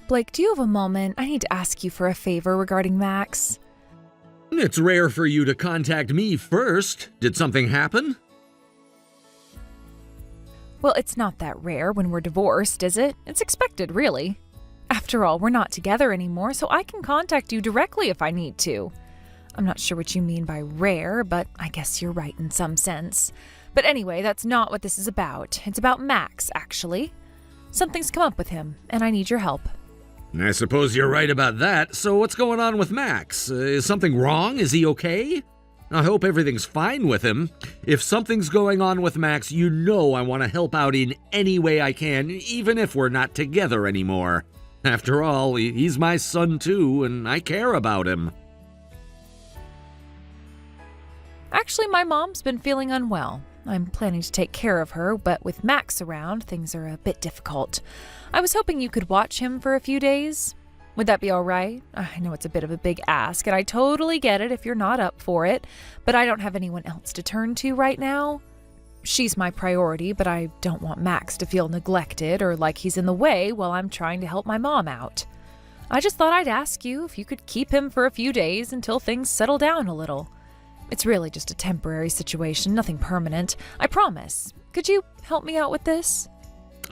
Blake, do you have a moment? I need to ask you for a favor regarding Max. It's rare for you to contact me first. Did something happen? Well, it's not that rare when we're divorced, is it? It's expected, really. After all, we're not together anymore, so I can contact you directly if I need to. I'm not sure what you mean by rare, but I guess you're right in some sense. But anyway, that's not what this is about. It's about Max, actually. Something's come up with him, and I need your help. I suppose you're right about that. So what's going on with Max? Is something wrong? Is he okay? I hope everything's fine with him. If something's going on with Max, you know I want to help out in any way I can, even if we're not together anymore. After all, he's my son too, and I care about him. Actually, my mom's been feeling unwell. I'm planning to take care of her, but with Max around, things are a bit difficult. I was hoping you could watch him for a few days. Would that be all right? I know it's a bit of a big ask, and I totally get it if you're not up for it, but I don't have anyone else to turn to right now. She's my priority, but I don't want Max to feel neglected or like he's in the way while I'm trying to help my mom out. I just thought I'd ask you if you could keep him for a few days until things settle down a little. It's really just a temporary situation, nothing permanent. I promise. Could you help me out with this?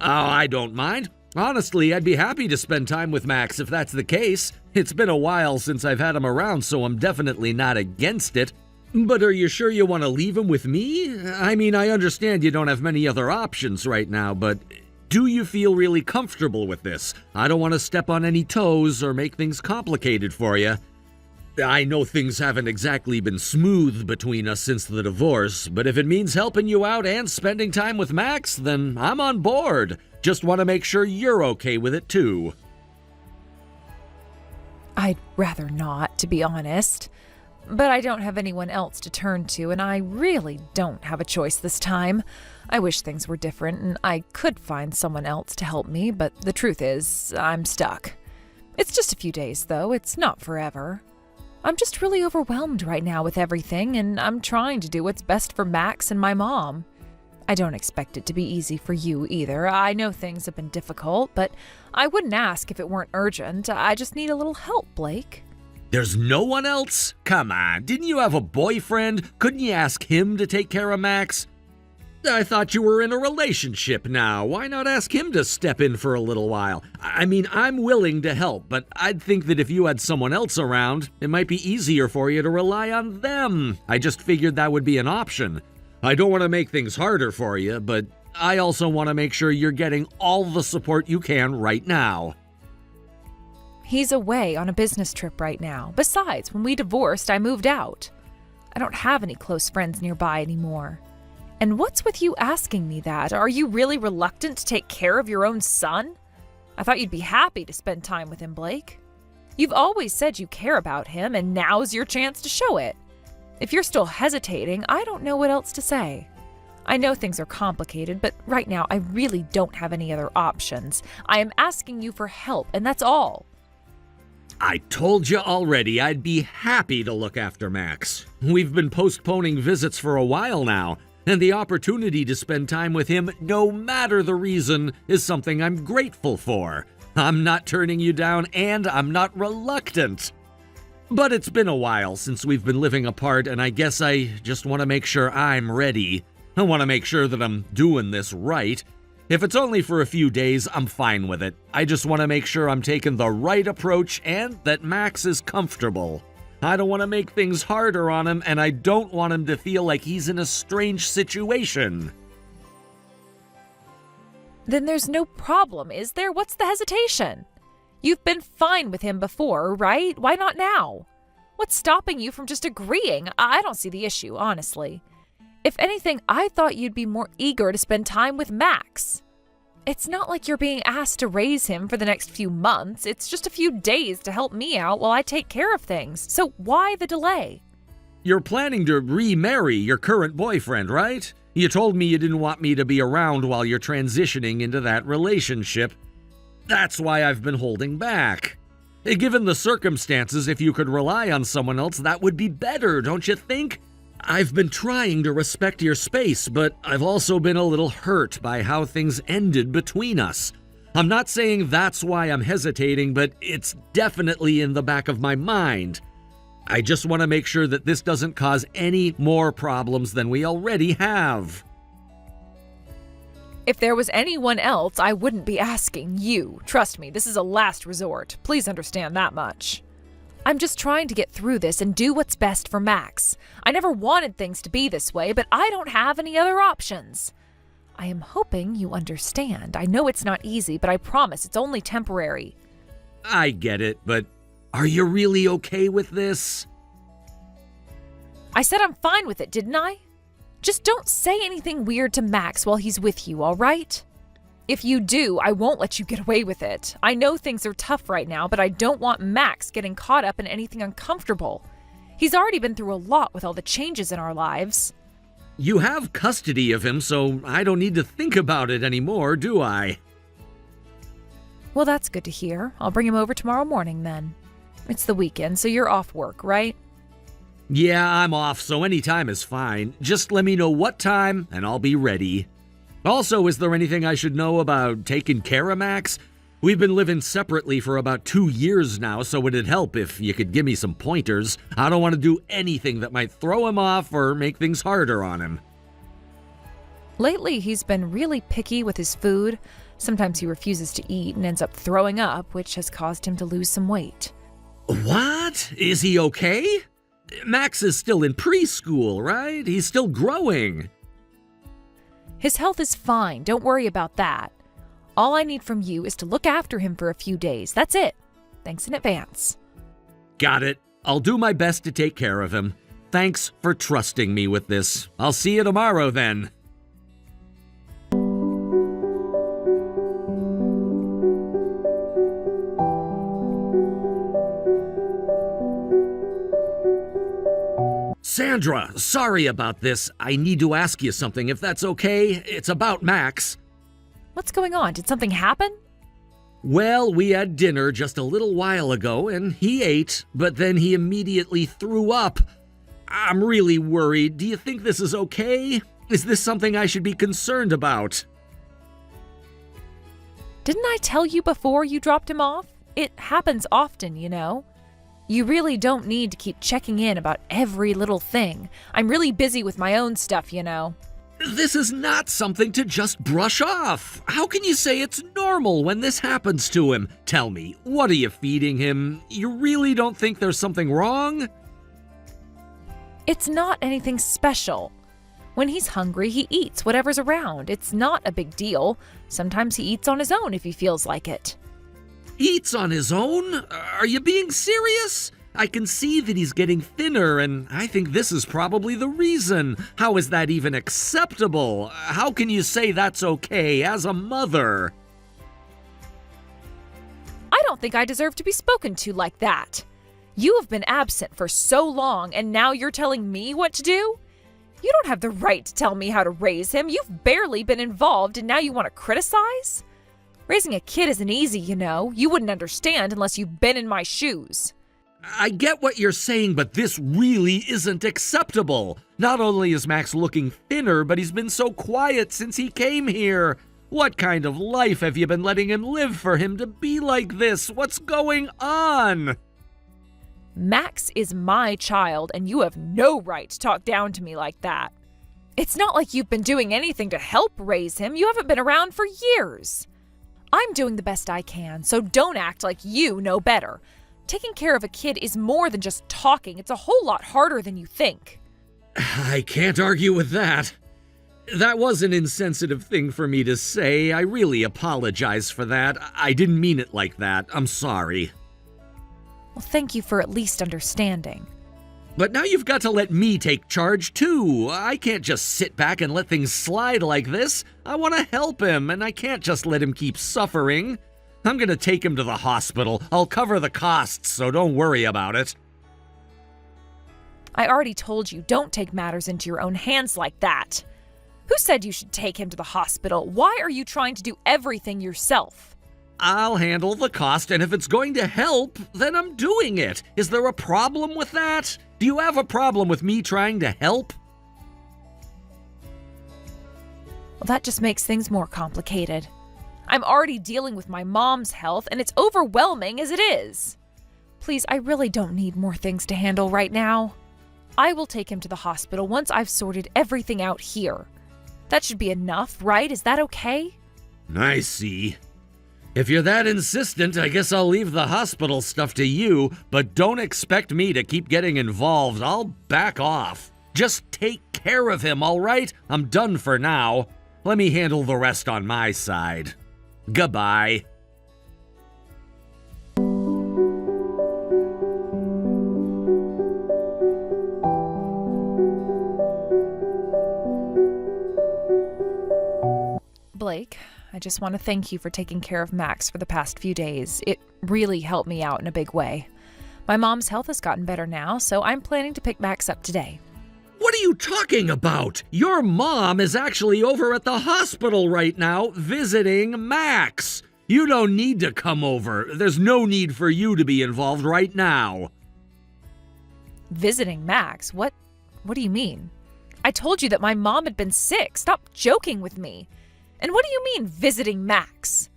Oh, I don't mind. Honestly, I'd be happy to spend time with Max if that's the case. It's been a while since I've had him around, so I'm definitely not against it. But are you sure you want to leave him with me? I mean, I understand you don't have many other options right now, but do you feel really comfortable with this? I don't want to step on any toes or make things complicated for you. I know things haven't exactly been smooth between us since the divorce, but if it means helping you out and spending time with Max, then I'm on board. Just want to make sure you're okay with it too. I'd rather not, to be honest. But I don't have anyone else to turn to, and I really don't have a choice this time. I wish things were different and I could find someone else to help me, but the truth is, I'm stuck. It's just a few days, though. It's not forever. I'm just really overwhelmed right now with everything, and I'm trying to do what's best for Max and my mom. I don't expect it to be easy for you either. I know things have been difficult, but I wouldn't ask if it weren't urgent. I just need a little help, Blake. There's no one else? Come on, didn't you have a boyfriend? Couldn't you ask him to take care of Max? I thought you were in a relationship now. Why not ask him to step in for a little while? I mean, I'm willing to help, but I'd think that if you had someone else around, it might be easier for you to rely on them. I just figured that would be an option. I don't want to make things harder for you, but I also want to make sure you're getting all the support you can right now. He's away on a business trip right now. Besides, when we divorced, I moved out. I don't have any close friends nearby anymore. And what's with you asking me that? Are you really reluctant to take care of your own son? I thought you'd be happy to spend time with him, Blake. You've always said you care about him, and now's your chance to show it. If you're still hesitating, I don't know what else to say. I know things are complicated, but right now I really don't have any other options. I am asking you for help, and that's all. I told you already I'd be happy to look after Max. We've been postponing visits for a while now, and the opportunity to spend time with him, no matter the reason, is something I'm grateful for. I'm not turning you down, and I'm not reluctant. But it's been a while since we've been living apart, and I guess I just want to make sure I'm ready. I want to make sure that I'm doing this right. If it's only for a few days, I'm fine with it. I just want to make sure I'm taking the right approach and that Max is comfortable. I don't want to make things harder on him, and I don't want him to feel like he's in a strange situation. Then there's no problem, is there? What's the hesitation? You've been fine with him before, right? Why not now? What's stopping you from just agreeing? I don't see the issue, honestly. If anything, I thought you'd be more eager to spend time with Max. It's not like you're being asked to raise him for the next few months. It's just a few days to help me out while I take care of things. So why the delay? You're planning to remarry your current boyfriend, right? You told me you didn't want me to be around while you're transitioning into that relationship. That's why I've been holding back. Given the circumstances, if you could rely on someone else, that would be better, don't you think? I've been trying to respect your space, but I've also been a little hurt by how things ended between us. I'm not saying that's why I'm hesitating, but it's definitely in the back of my mind. I just want to make sure that this doesn't cause any more problems than we already have. If there was anyone else, I wouldn't be asking you. Trust me, this is a last resort. Please understand that much. I'm just trying to get through this and do what's best for Max. I never wanted things to be this way, but I don't have any other options. I am hoping you understand. I know it's not easy, but I promise it's only temporary. I get it, but are you really okay with this? I said I'm fine with it, didn't I? Just don't say anything weird to Max while he's with you, all right? If you do, I won't let you get away with it. I know things are tough right now, but I don't want Max getting caught up in anything uncomfortable. He's already been through a lot with all the changes in our lives. You have custody of him, so I don't need to think about it anymore, do I? Well, that's good to hear. I'll bring him over tomorrow morning then. It's the weekend, so you're off work, right? Yeah, I'm off, so any time is fine. Just let me know what time, and I'll be ready. Also, is there anything I should know about taking care of Max? We've been living separately for about 2 years now, so it'd help if you could give me some pointers. I don't want to do anything that might throw him off or make things harder on him. Lately, he's been really picky with his food. Sometimes he refuses to eat and ends up throwing up, which has caused him to lose some weight. What? Is he okay? Max is still in preschool, right? He's still growing. His health is fine. Don't worry about that. All I need from you is to look after him for a few days. That's it. Thanks in advance. Got it. I'll do my best to take care of him. Thanks for trusting me with this. I'll see you tomorrow then. Sandra, sorry about this. I need to ask you something, if that's okay. It's about Max. What's going on? Did something happen? Well, we had dinner just a little while ago, and he ate, but then he immediately threw up. I'm really worried. Do you think this is okay? Is this something I should be concerned about? Didn't I tell you before you dropped him off? It happens often, you know. You really don't need to keep checking in about every little thing. I'm really busy with my own stuff, you know. This is not something to just brush off. How can you say it's normal when this happens to him? Tell me, what are you feeding him? You really don't think there's something wrong? It's not anything special. When he's hungry, he eats whatever's around. It's not a big deal. Sometimes he eats on his own if he feels like it. Eats on his own? Are you being serious? I can see that he's getting thinner, and I think this is probably the reason. How is that even acceptable? How can you say that's okay as a mother? I don't think I deserve to be spoken to like that. You have been absent for so long, and now you're telling me what to do? You don't have the right to tell me how to raise him. You've barely been involved, and now you want to criticize? Raising a kid isn't easy, you know. You wouldn't understand unless you've been in my shoes. I get what you're saying, but this really isn't acceptable. Not only is Max looking thinner, but he's been so quiet since he came here. What kind of life have you been letting him live for him to be like this? What's going on? Max is my child, and you have no right to talk down to me like that. It's not like you've been doing anything to help raise him. You haven't been around for years. I'm doing the best I can, so don't act like you know better. Taking care of a kid is more than just talking. It's a whole lot harder than you think. I can't argue with that. That was an insensitive thing for me to say. I really apologize for that. I didn't mean it like that. I'm sorry. Well, thank you for at least understanding. But now you've got to let me take charge, too. I can't just sit back and let things slide like this. I want to help him, and I can't just let him keep suffering. I'm going to take him to the hospital. I'll cover the costs, so don't worry about it. I already told you, don't take matters into your own hands like that. Who said you should take him to the hospital? Why are you trying to do everything yourself? I'll handle the cost, and if it's going to help, then I'm doing it. Is there a problem with that? Do you have a problem with me trying to help? Well, that just makes things more complicated. I'm already dealing with my mom's health, and it's overwhelming as it is. Please, I really don't need more things to handle right now. I will take him to the hospital once I've sorted everything out here. That should be enough, right? Is that okay? I see. If you're that insistent, I guess I'll leave the hospital stuff to you, but don't expect me to keep getting involved. I'll back off. Just take care of him, all right? I'm done for now. Let me handle the rest on my side. Goodbye. Blake, I just want to thank you for taking care of Max for the past few days. It really helped me out in a big way. My mom's health has gotten better now, so I'm planning to pick Max up today. What are you talking about? Your mom is actually over at the hospital right now visiting Max. You don't need to come over. There's no need for you to be involved right now. Visiting Max? What do you mean? I told you that my mom had been sick. Stop joking with me. And what do you mean, visiting Max?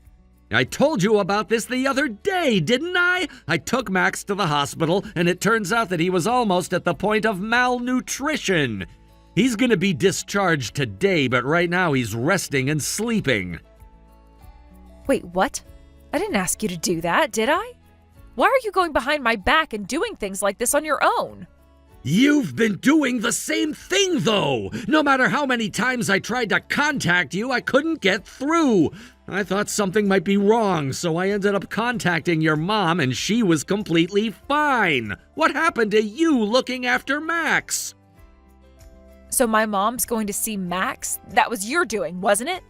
I told you about this the other day, didn't I? I took Max to the hospital, and it turns out that he was almost at the point of malnutrition. He's gonna be discharged today, but right now he's resting and sleeping. Wait, what? I didn't ask you to do that, did I? Why are you going behind my back and doing things like this on your own? You've been doing the same thing, though! No matter how many times I tried to contact you, I couldn't get through. I thought something might be wrong, so I ended up contacting your mom, and she was completely fine. What happened to you looking after Max? So my mom's going to see Max? That was your doing, wasn't it?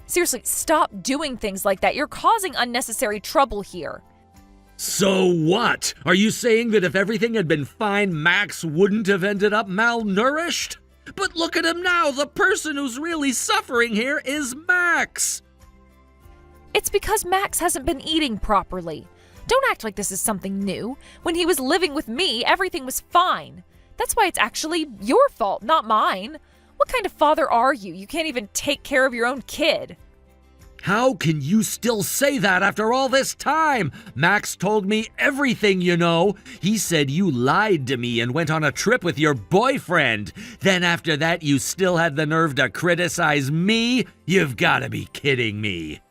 Seriously, stop doing things like that. You're causing unnecessary trouble here. So what? Are you saying that if everything had been fine, Max wouldn't have ended up malnourished? But look at him now. The person who's really suffering here is Max. It's because Max hasn't been eating properly. Don't act like this is something new. When he was living with me, everything was fine. That's why it's actually your fault, not mine. What kind of father are you? You can't even take care of your own kid. How can you still say that after all this time? Max told me everything, you know. He said you lied to me and went on a trip with your boyfriend. Then after that, you still had the nerve to criticize me? You've got to be kidding me.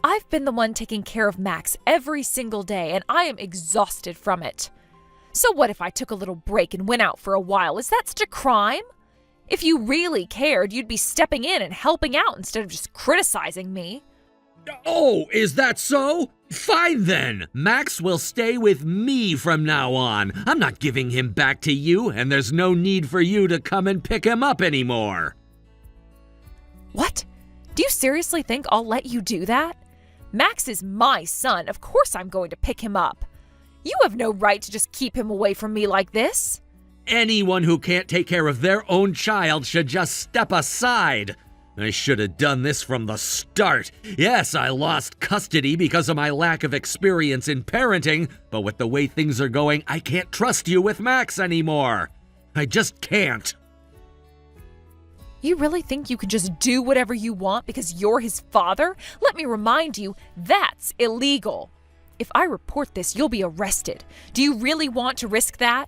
I've been the one taking care of Max every single day, and I am exhausted from it. So what if I took a little break and went out for a while? Is that such a crime? If you really cared, you'd be stepping in and helping out instead of just criticizing me. Oh, is that so? Fine then. Max will stay with me from now on. I'm not giving him back to you, and there's no need for you to come and pick him up anymore. What? Do you seriously think I'll let you do that? Max is my son. Of course I'm going to pick him up. You have no right to just keep him away from me like this. Anyone who can't take care of their own child should just step aside. I should have done this from the start. Yes, I lost custody because of my lack of experience in parenting, but with the way things are going, I can't trust you with Max anymore. I just can't. You really think you can just do whatever you want because you're his father? Let me remind you, that's illegal. If I report this, you'll be arrested. Do you really want to risk that?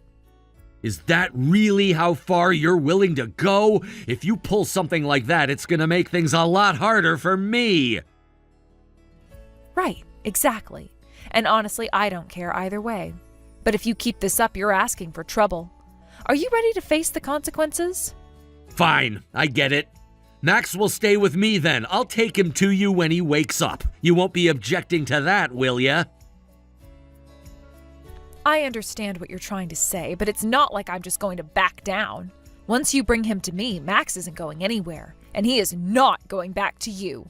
Is that really how far you're willing to go? If you pull something like that, it's gonna make things a lot harder for me. Right, exactly. And honestly, I don't care either way. But if you keep this up, you're asking for trouble. Are you ready to face the consequences? Fine, I get it. Max will stay with me then. I'll take him to you when he wakes up. You won't be objecting to that, will ya? I understand what you're trying to say, but it's not like I'm just going to back down. Once you bring him to me, Max isn't going anywhere, and he is not going back to you.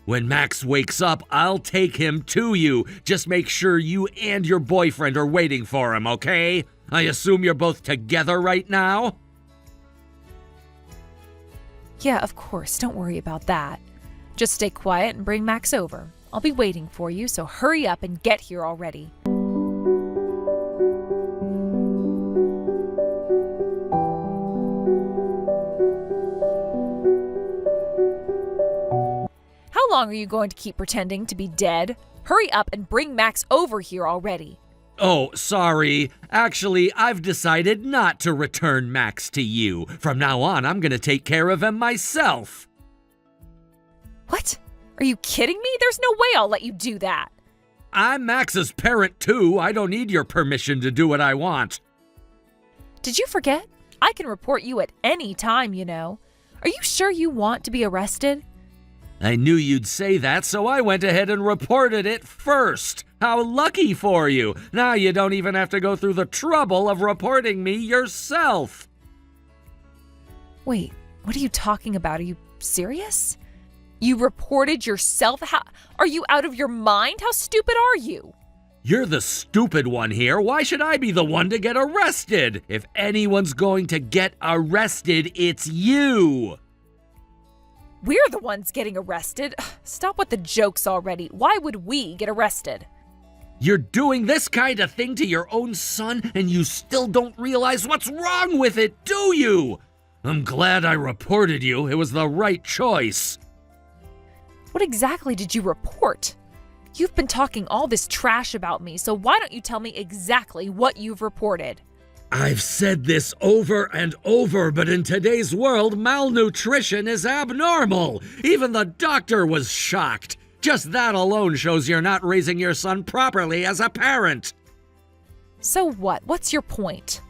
When Max wakes up, I'll take him to you. Just make sure you and your boyfriend are waiting for him, okay? I assume you're both together right now? Yeah, of course. Don't worry about that. Just stay quiet and bring Max over. I'll be waiting for you, so hurry up and get here already. How long long are you going to keep pretending to be dead? Hurry up and bring Max over here already. Oh, sorry. Actually, I've decided not to return Max to you. From now on, I'm gonna take care of him myself. What? Are you kidding me? There's no way I'll let you do that. I'm Max's parent too. I don't need your permission to do what I want. Did you forget? I can report you at any time, you know. Are you sure you want to be arrested? I knew you'd say that, so I went ahead and reported it first. How lucky for you. Now you don't even have to go through the trouble of reporting me yourself. Wait, what are you talking about? Are you serious? You reported yourself? Are you out of your mind? How stupid are you? You're the stupid one here. Why should I be the one to get arrested? If anyone's going to get arrested, it's you. We're the ones getting arrested. Stop with the jokes already. Why would we get arrested? You're doing this kind of thing to your own son, and you still don't realize what's wrong with it, do you? I'm glad I reported you. It was the right choice. What exactly did you report? You've been talking all this trash about me, so why don't you tell me exactly what you've reported? I've said this over and over, but in today's world, malnutrition is abnormal. Even the doctor was shocked. Just that alone shows you're not raising your son properly as a parent. So what? What's your point?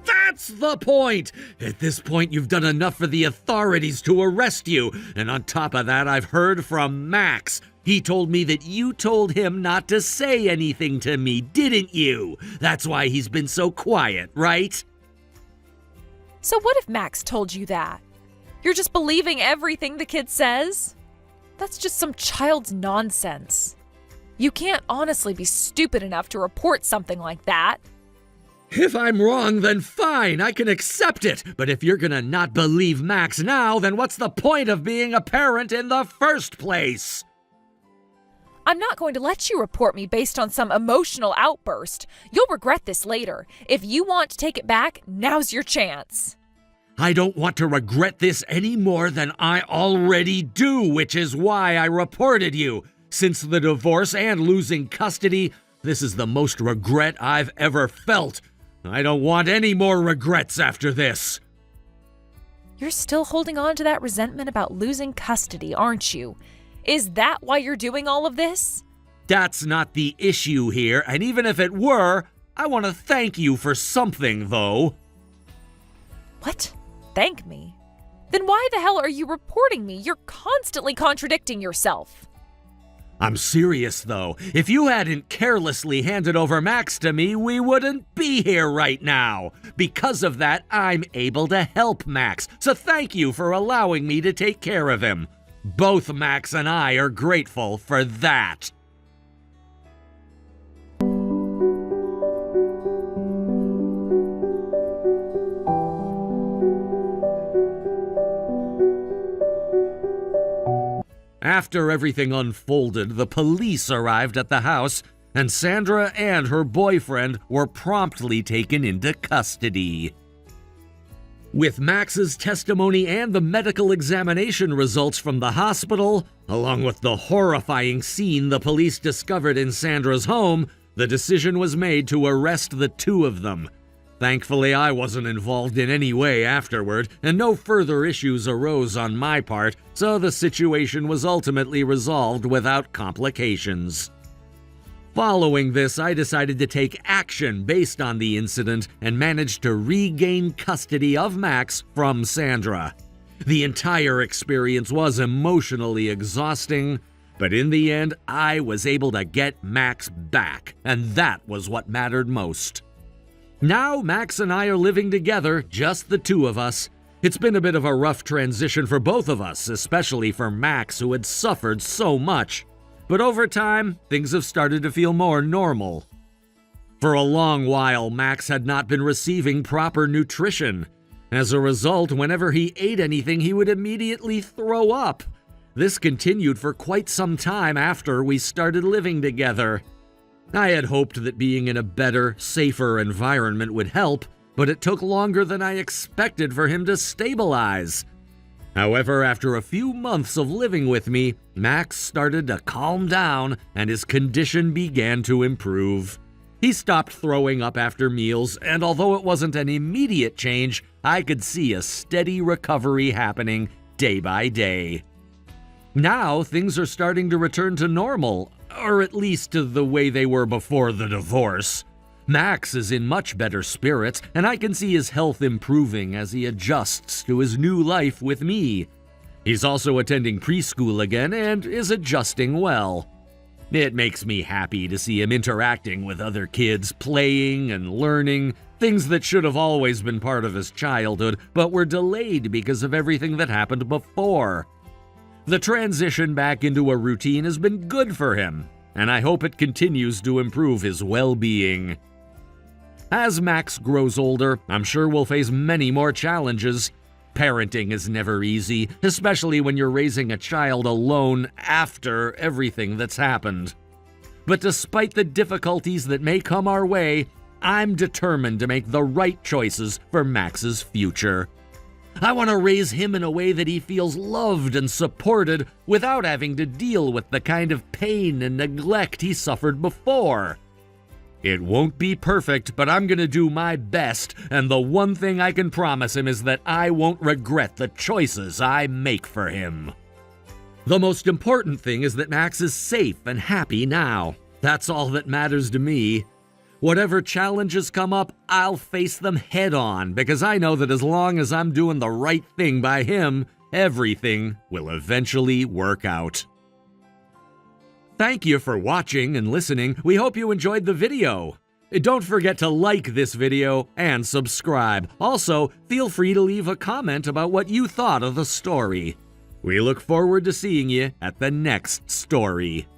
That's the point! At this point, you've done enough for the authorities to arrest you. And on top of that, I've heard from Max. He told me that you told him not to say anything to me, didn't you? That's why he's been so quiet, right? So what if Max told you that? You're just believing everything the kid says? That's just some child's nonsense. You can't honestly be stupid enough to report something like that. If I'm wrong, then fine, I can accept it. But if you're gonna not believe Max now, then what's the point of being a parent in the first place? I'm not going to let you report me based on some emotional outburst. You'll regret this later. If you want to take it back, now's your chance. I don't want to regret this any more than I already do, which is why I reported you. Since the divorce and losing custody, this is the most regret I've ever felt. I don't want any more regrets after this. You're still holding on to that resentment about losing custody, aren't you? Is that why you're doing all of this? That's not the issue here, and even if it were, I want to thank you for something, though. What? Thank me? Then why the hell are you reporting me? You're constantly contradicting yourself. I'm serious, though. If you hadn't carelessly handed over Max to me, we wouldn't be here right now. Because of that, I'm able to help Max, so thank you for allowing me to take care of him. Both Max and I are grateful for that. After everything unfolded, the police arrived at the house, and Sandra and her boyfriend were promptly taken into custody. With Max's testimony and the medical examination results from the hospital, along with the horrifying scene the police discovered in Sandra's home, the decision was made to arrest the two of them. Thankfully, I wasn't involved in any way afterward, and no further issues arose on my part, so the situation was ultimately resolved without complications. Following this, I decided to take action based on the incident and managed to regain custody of Max from Sandra. The entire experience was emotionally exhausting, but in the end, I was able to get Max back, and that was what mattered most. Now, Max and I are living together, just the two of us. It's been a bit of a rough transition for both of us, especially for Max, who had suffered so much. But over time, things have started to feel more normal. For a long while, Max had not been receiving proper nutrition. As a result, whenever he ate anything, he would immediately throw up. This continued for quite some time after we started living together. I had hoped that being in a better, safer environment would help, but it took longer than I expected for him to stabilize. However, after a few months of living with me, Max started to calm down and his condition began to improve. He stopped throwing up after meals, and although it wasn't an immediate change, I could see a steady recovery happening day by day. Now, things are starting to return to normal, or at least to the way they were before the divorce. Max is in much better spirits, and I can see his health improving as he adjusts to his new life with me. He's also attending preschool again and is adjusting well. It makes me happy to see him interacting with other kids, playing and learning, things that should have always been part of his childhood, but were delayed because of everything that happened before. The transition back into a routine has been good for him, and I hope it continues to improve his well-being. As Max grows older, I'm sure we'll face many more challenges. Parenting is never easy, especially when you're raising a child alone after everything that's happened. But despite the difficulties that may come our way, I'm determined to make the right choices for Max's future. I want to raise him in a way that he feels loved and supported without having to deal with the kind of pain and neglect he suffered before. It won't be perfect, but I'm going to do my best, and the one thing I can promise him is that I won't regret the choices I make for him. The most important thing is that Max is safe and happy now. That's all that matters to me. Whatever challenges come up, I'll face them head on, because I know that as long as I'm doing the right thing by him, everything will eventually work out. Thank you for watching and listening. We hope you enjoyed the video. Don't forget to like this video and subscribe. Also, feel free to leave a comment about what you thought of the story. We look forward to seeing you at the next story.